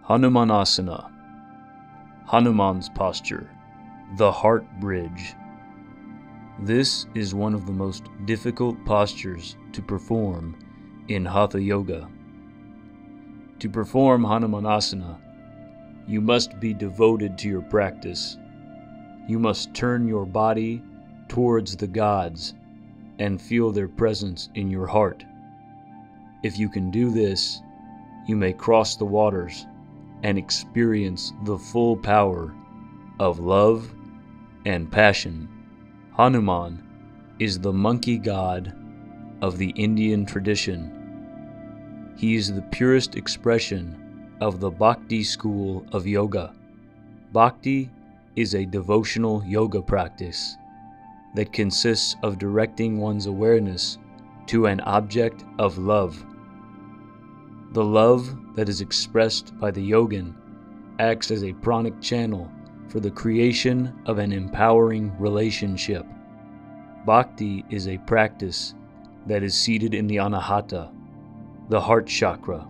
Hanumanasana, Hanuman's posture, the heart bridge. This is one of the most difficult postures to perform in Hatha Yoga. To perform Hanumanasana, you must be devoted to your practice. You must turn your body towards the gods and feel their presence in your heart. If you can do this, you may cross the waters and experience the full power of love and passion. Hanuman is the monkey god of the Indian tradition. He is the purest expression of the Bhakti school of yoga. Bhakti is a devotional yoga practice that consists of directing one's awareness to an object of love. The love that is expressed by the yogin acts as a pranic channel for the creation of an empowering relationship. Bhakti is a practice that is seated in the anahata, the heart chakra,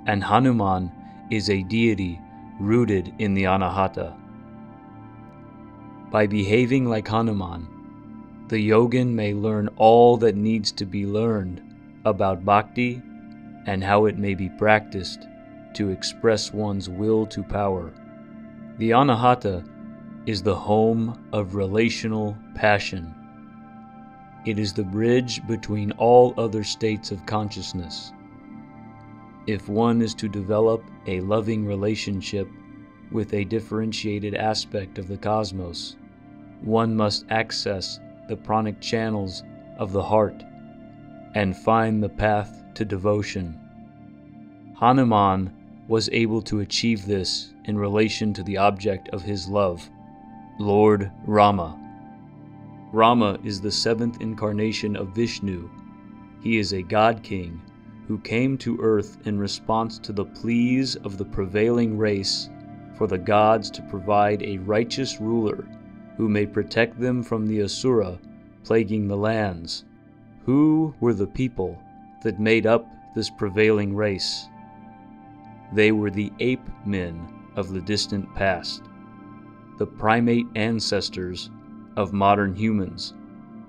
and Hanuman is a deity rooted in the anahata. By behaving like Hanuman, the yogin may learn all that needs to be learned about bhakti and how it may be practiced to express one's will to power. The anahata is the home of relational passion. It is the bridge between all other states of consciousness. If one is to develop a loving relationship with a differentiated aspect of the cosmos, one must access the pranic channels of the heart and find the path to devotion. Hanuman was able to achieve this in relation to the object of his love, Lord Rama. Rama is the seventh incarnation of Vishnu. He is a god king who came to earth in response to the pleas of the prevailing race for the gods to provide a righteous ruler who may protect them from the asura plaguing the lands. Who were the people that made up this prevailing race? They were the ape men of the distant past, the primate ancestors of modern humans.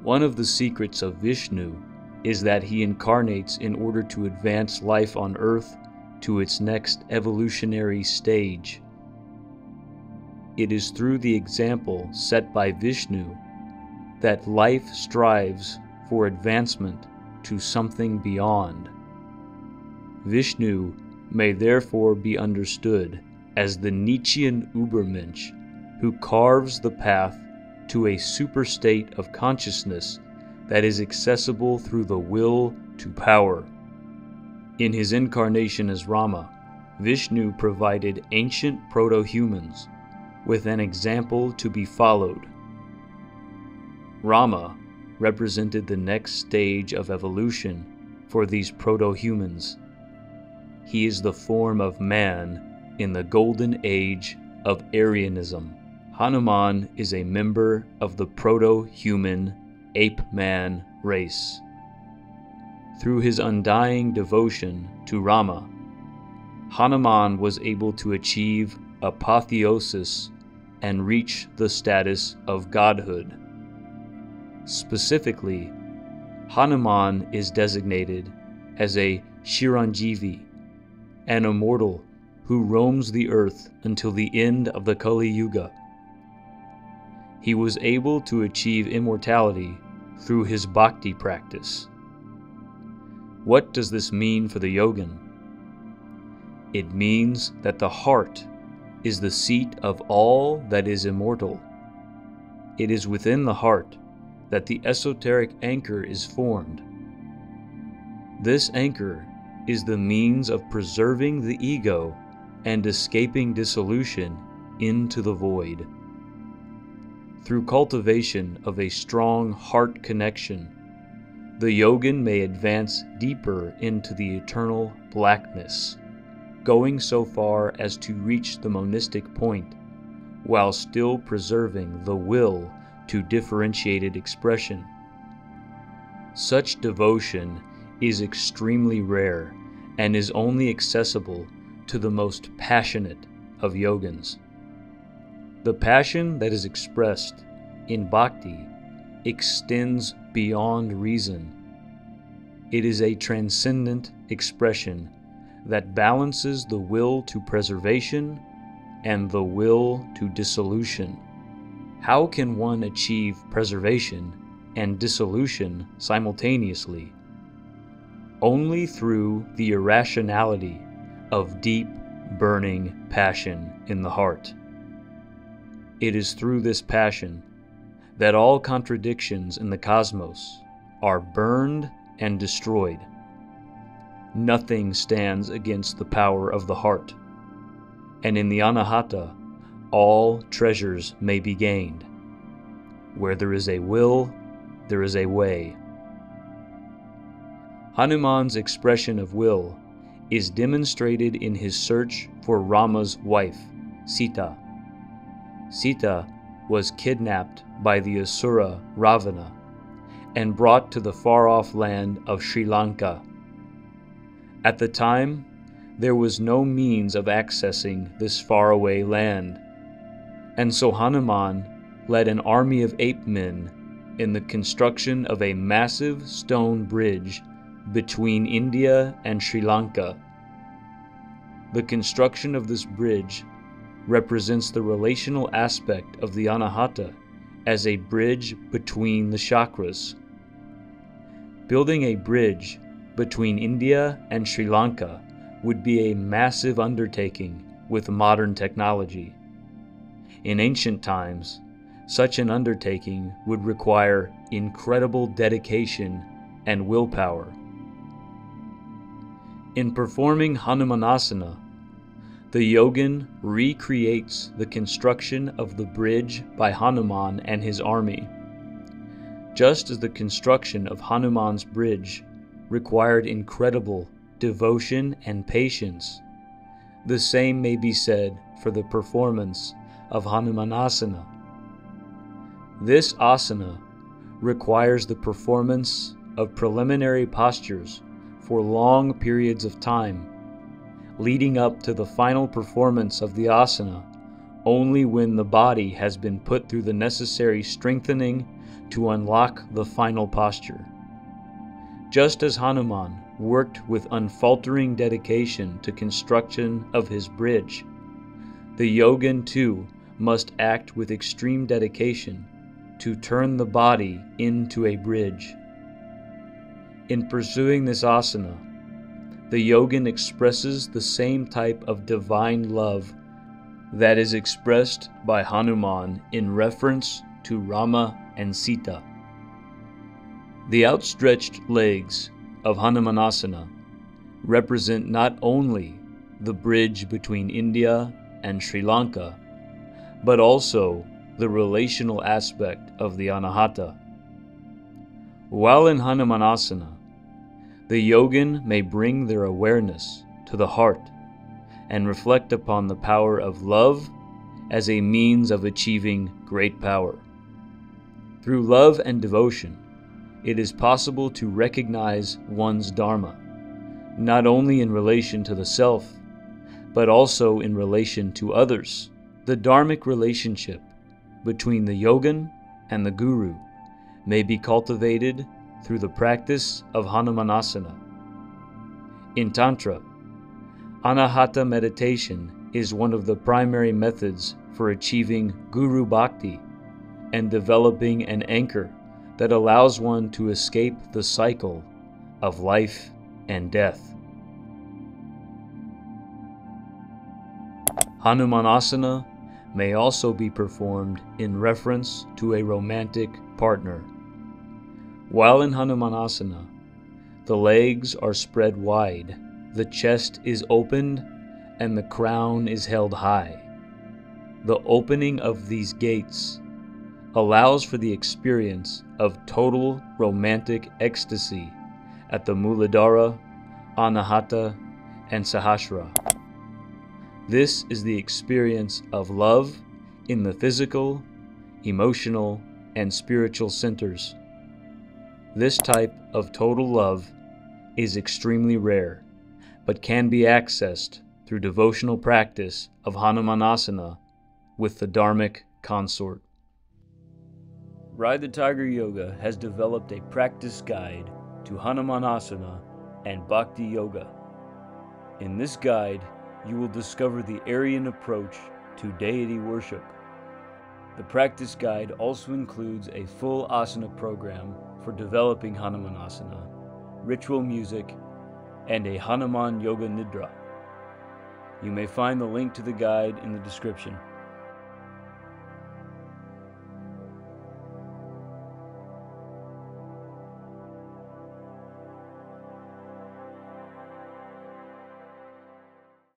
One of the secrets of Vishnu is that he incarnates in order to advance life on earth to its next evolutionary stage. It is through the example set by Vishnu that life strives for advancement to something beyond. Vishnu may therefore be understood as the Nietzschean Übermensch who carves the path to a super state of consciousness that is accessible through the will to power. In his incarnation as Rama, Vishnu provided ancient proto-humans with an example to be followed. Rama represented the next stage of evolution for these proto-humans. He is the form of man in the golden age of Aryanism. Hanuman is a member of the proto-human ape-man race. Through his undying devotion to Rama, Hanuman was able to achieve apotheosis and reach the status of godhood. Specifically, Hanuman is designated as a Chiranjeevi, an immortal who roams the earth until the end of the Kali Yuga. He was able to achieve immortality through his bhakti practice. What does this mean for the yogin? It means that the heart is the seat of all that is immortal. It is within the heart that the esoteric anchor is formed. This anchor is the means of preserving the ego and escaping dissolution into the void. Through cultivation of a strong heart connection, the yogin may advance deeper into the eternal blackness, going so far as to reach the monistic point, while still preserving the will to differentiated expression. Such devotion is extremely rare and is only accessible to the most passionate of yogins. The passion that is expressed in bhakti extends beyond reason. It is a transcendent expression that balances the will to preservation and the will to dissolution. How can one achieve preservation and dissolution simultaneously? Only through the irrationality of deep, burning passion in the heart. It is through this passion that all contradictions in the cosmos are burned and destroyed. Nothing stands against the power of the heart, and in the anahata, all treasures may be gained. Where there is a will, there is a way. Hanuman's expression of will is demonstrated in his search for Rama's wife, Sita. Sita was kidnapped by the Asura Ravana and brought to the far-off land of Sri Lanka. At the time, there was no means of accessing this faraway land, and so Hanuman led an army of ape-men in the construction of a massive stone bridge between India and Sri Lanka. The construction of this bridge represents the relational aspect of the anahata as a bridge between the chakras. Building a bridge between India and Sri Lanka would be a massive undertaking with modern technology. In ancient times, such an undertaking would require incredible dedication and willpower. In performing Hanumanasana, the yogin recreates the construction of the bridge by Hanuman and his army. Just as the construction of Hanuman's bridge required incredible devotion and patience, the same may be said for the performance of Hanumanasana. This asana requires the performance of preliminary postures for long periods of time, leading up to the final performance of the asana only when the body has been put through the necessary strengthening to unlock the final posture. Just as Hanuman worked with unfaltering dedication to construction of his bridge, the yogin too must act with extreme dedication to turn the body into a bridge. In pursuing this asana, the yogin expresses the same type of divine love that is expressed by Hanuman in reference to Rama and Sita. The outstretched legs of Hanumanasana represent not only the bridge between India and Sri Lanka, but also the relational aspect of the anahata. While in Hanumanasana, the yogin may bring their awareness to the heart and reflect upon the power of love as a means of achieving great power. Through love and devotion, it is possible to recognize one's dharma, not only in relation to the self, but also in relation to others. The dharmic relationship between the yogin and the guru may be cultivated through the practice of Hanumanasana. In Tantra, anahata meditation is one of the primary methods for achieving guru bhakti and developing an anchor that allows one to escape the cycle of life and death. Hanumanasana may also be performed in reference to a romantic partner. While in Hanumanasana, the legs are spread wide, the chest is opened, and the crown is held high. The opening of these gates allows for the experience of total romantic ecstasy at the Muladhara, Anahata, and Sahasrara. This is the experience of love in the physical, emotional, and spiritual centers. This type of total love is extremely rare, but can be accessed through devotional practice of Hanumanasana with the Dharmic consort. Ride the Tiger Yoga has developed a practice guide to Hanumanasana and Bhakti Yoga. In this guide, you will discover the Aryan approach to deity worship. The practice guide also includes a full asana program for developing Hanumanasana, ritual music, and a Hanuman Yoga Nidra. You may find the link to the guide in the description.